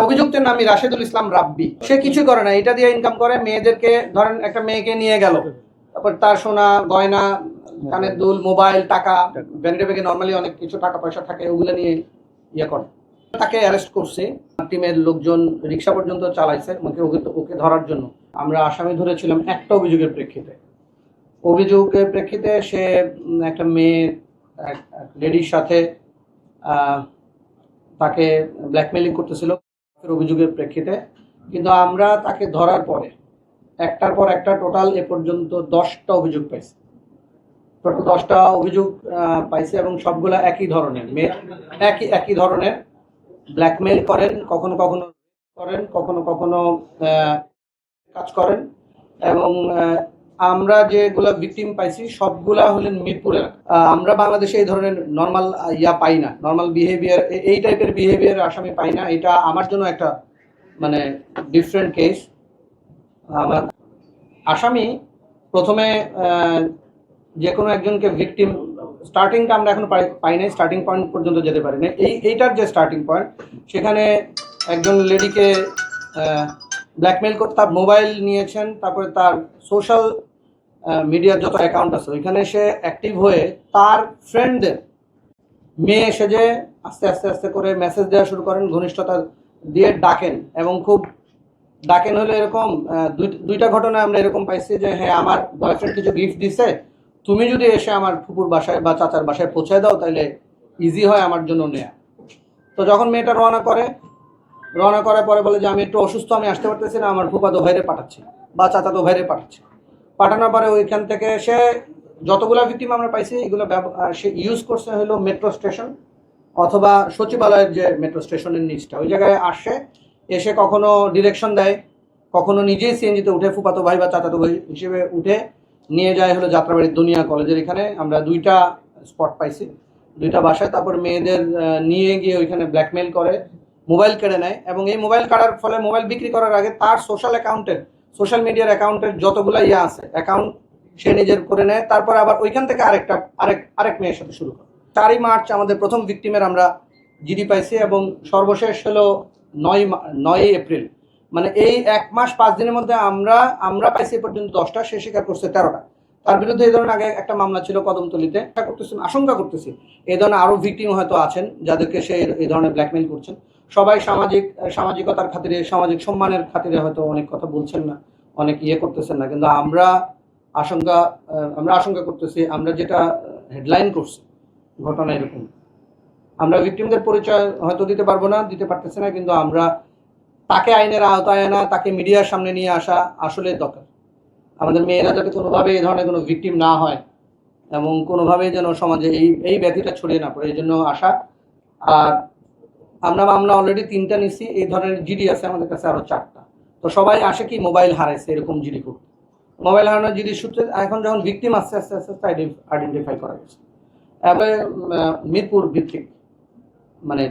অভিযুক্তের নাম রাশেদুল ইসলাম রাব্বি। সে কিছু করে না, এটা দিয়ে ইনকাম করে। মেয়েদেরকে ধরেন একটা মেয়েকে নিয়ে গেল, তারপর তার সোনা গয়না, কানের দুল, মোবাইল, টাকা, ব্যান্ডে ব্যাগে নর্মালি অনেক কিছু টাকা পয়সা থাকে, ওগুলো নিয়ে ইয়ে করে। তাকে অ্যারেস্ট করছে, টিমের লোকজন রিক্সা পর্যন্ত চালাইছে ওকে ধরার জন্য। আমরা আসামি ধরেছিলাম একটা অভিযোগের প্রেক্ষিতে সে একটা মেয়ে লেডির সাথে তাকে ব্ল্যাকমেইলিং করতেছিল অভিযোগের প্রেক্ষিতে। কিন্তু আমরা তাকে ধরার পরে একটার পর একটা টোটাল এ পর্যন্ত 10টা অভিযোগ পাইছি। টোটাল 10টা অভিযোগ পাইছি এবং সবগুলা একই ধরনের। একই ধরনের ব্ল্যাকমেইল করেন, কখনো কখনো কাজ করেন। এবং আমরা যেগুলো ভিকটিম পাইছি সবগুলা হলেন মিরপুরের। আমরা বাংলাদেশে এই ধরনের নর্মাল পাই না, নর্মাল বিহেভিয়ার, এই টাইপের বিহেভিয়ার আসামি পাই না। এটা আমার জন্য একটা মানে ডিফারেন্ট কেস। আমার আসামি প্রথমে যে কোনো একজনকে ভিকটিম, স্টার্টিংটা আমরা এখন পাই নাই, স্টার্টিং পয়েন্ট পর্যন্ত যেতে পারি না। এইটার যে স্টার্টিং পয়েন্ট, সেখানে একজন লেডিকে ব্ল্যাকমেইল করে তার মোবাইল নিয়েছেন, তারপরে তার সোশ্যাল মিডিয়ার যত অ্যাকাউন্ট আছে ওইখানে সে অ্যাক্টিভ হয়ে তার ফ্রেন্ডদের মেয়ে সেজে আস্তে করে মেসেজ দেওয়া শুরু করেন, ঘনিষ্ঠতা দিয়ে ডাকেন। এবং খুব ডাকেন হলে এরকম দুইটা ঘটনা আমরা এরকম পাইছি যে হ্যাঁ, আমার বয়ফ্রেন্ড কিছু গিফট দিছে, তুমি যদি এসে আমার ফুপুর বাসায় বা চাচার বাসায় পৌঁছে দাও তাহলে ইজি হয় আমার জন্য নেয়া। তো যখন মেয়েটা রওনা করার পরে বলে যে আমি একটু অসুস্থ, আমি আসতে পারতেছি না, আমার ফুপাতো ভাইরে পাঠাচ্ছি বা চাচাতো ভাইরে পাঠাচ্ছি। পাঠানোর পরে ওইখান থেকে সে যতগুলো ভিকটিম আমরা পাইছি এগুলো সে ইউজ করছে হলো মেট্রো স্টেশন অথবা সচিবালয়ের যে মেট্রো স্টেশনের নিচটা, ওই জায়গায় এসে কখনো ডিরেকশন দেয়, কখনো নিজেই সিএনজিতে উঠে ফুপাতো ভাই বা চাচাতো ভাই হিসেবে উঠে নিয়ে যায় হলো যাত্রাবাড়ির দুনিয়া কলেজের এখানে। আমরা 2টা স্পট পাইছি, 2টা বাসায়। তারপর মেয়েদের নিয়ে গিয়ে ওইখানে ব্ল্যাকমেইল করে, মোবাইল কেড়ে নেয়। এবং এই মোবাইল কাটার ফলে মোবাইল বিক্রি করার আগে তার সোশ্যাল মিডিয়ার অ্যাকাউন্টের যতগুলো আছে অ্যাকাউন্ট সে নিজের করে নেয়। তারপর আবার ওইখান থেকে আরেক মেয়ের সাথে শুরু করে। 4ই মার্চ আমাদের প্রথম ভিকটিমের আমরা জিডি পাইছি এবং সর্বশেষ হলো 9ই এপ্রিল। মানে এই 1 মাস 5 দিনের মধ্যে আমরা পাইছি পর্যন্ত 10টা, সে স্বীকার করছে 13টা। তার বিরুদ্ধে এই ধরনের আগে একটা মামলা ছিল কদমতলীতে। আশঙ্কা করতেছি এই ধরনের আরও ভিকটিম হয়তো আছেন যাদেরকে সে এই ধরনের ব্ল্যাকমেইল করছেন। সবাই সামাজিকতার খাতিরে, সামাজিক সম্মানের খাতিরে হয়তো অনেক কথা বলছেন না, অনেক করতেছেন না। কিন্তু আমরা আশঙ্কা করতেছি, আমরা যেটা হেডলাইন করছি ঘটনা এরকম। আমরা ভিকটিমদের পরিচয় হয়তো দিতে পারতেছি না, কিন্তু আমরা তাকে আইনের আওতায় আনা, তাকে মিডিয়ার সামনে নিয়ে আসা আসলে দরকার। আমাদের মেয়েরা যাতে কোনোভাবে এই ধরনের কোনো ভিকটিম না হয় এবং কোনোভাবেই যেন সমাজে এই ব্যাধিটা ছড়িয়ে না পড়ে, এই জন্য আসা। আর আমরা অলরেডি 3টা নিচ্ছি, এই ধরনের জিডি আছে আমাদের কাছে আরও 4টা। তো সবাই আসে কি মোবাইল হারাইছে এরকম জিডি করতে। মোবাইল হারানোর জিডি সূত্রে এখন যখন ভিকটিম আস্তে আস্তে আইডেন্টিফাই করা গেছে। এবারে মিরপুর ভিত্তিক মানে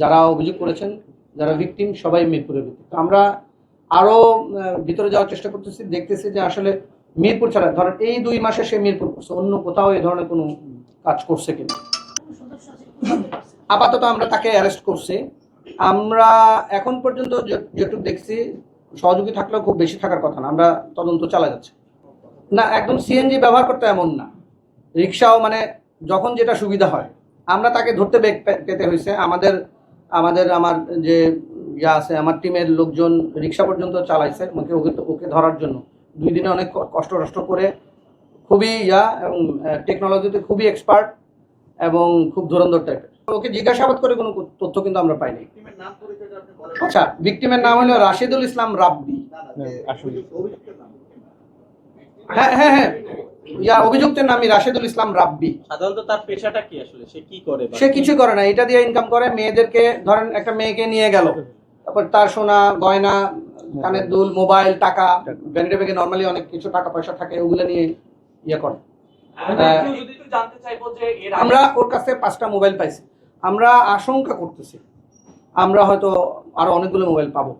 যারা অভিযোগ করেছেন, যারা ভিকটিম সবাই মিরপুরের ভিত্তিক। তো আমরা আরও ভিতরে যাওয়ার চেষ্টা করতেছি, দেখতেছি যে আসলে মিরপুর ছাড়া ধরেন এই 2 মাসে সে মিরপুর করছে, অন্য কোথাও এই ধরনের কোনো কাজ করছে কিনা। আপাতত আমরা তাকে অ্যারেস্ট করছি। আমরা এখন পর্যন্ত যেটুকু দেখছি সহযোগী থাকলেও খুব বেশি থাকার কথা না, আমরা তদন্ত চালা যাচ্ছে না। একদম সিএনজি ব্যবহার করতে এমন না, রিক্সাও মানে যখন যেটা সুবিধা হয়। আমরা তাকে ধরতে পেতে হয়েছে, আমার যে আছে, আমার টিমের লোকজন রিক্সা পর্যন্ত চালাইছে ওকে ধরার জন্য। 2 দিনে অনেক কষ্ট করে, খুবই এবং টেকনোলজিতে খুবই এক্সপার্ট এবং খুব ধুরন্ধর টাইপের। ওকে জিজ্ঞাসাবাদ করে কোনো তথ্য কিন্তু আমরা পাইনি। আচ্ছা, ভিকটিমের নাম হলো রাশেদুল ইসলাম রাব্বি। হ্যাঁ, অভিযুক্তের নাম রাশেদুল ইসলাম রাব্বি। সাধারণত তার পেশাটা কি আসলে, সে কি করে? সে কিছু করে না, এটা দিয়ে ইনকাম করে। মেয়েদেরকে ধরেন একটা মেয়েকে নিয়ে গেল, তারপর তার সোনা গয়না, কানের দুল, মোবাইল, টাকা, ব্যান্ডে ব্যাগে নর্মালি অনেক কিছু টাকা পয়সা থাকে, ওগুলো নিয়ে করে। আমরা ওর কাছে 5টা মোবাইল পাইছি। আমরা আশঙ্কা করতেছি আমরা হয়তো আরো অনেকগুলো মোবাইল পাবো।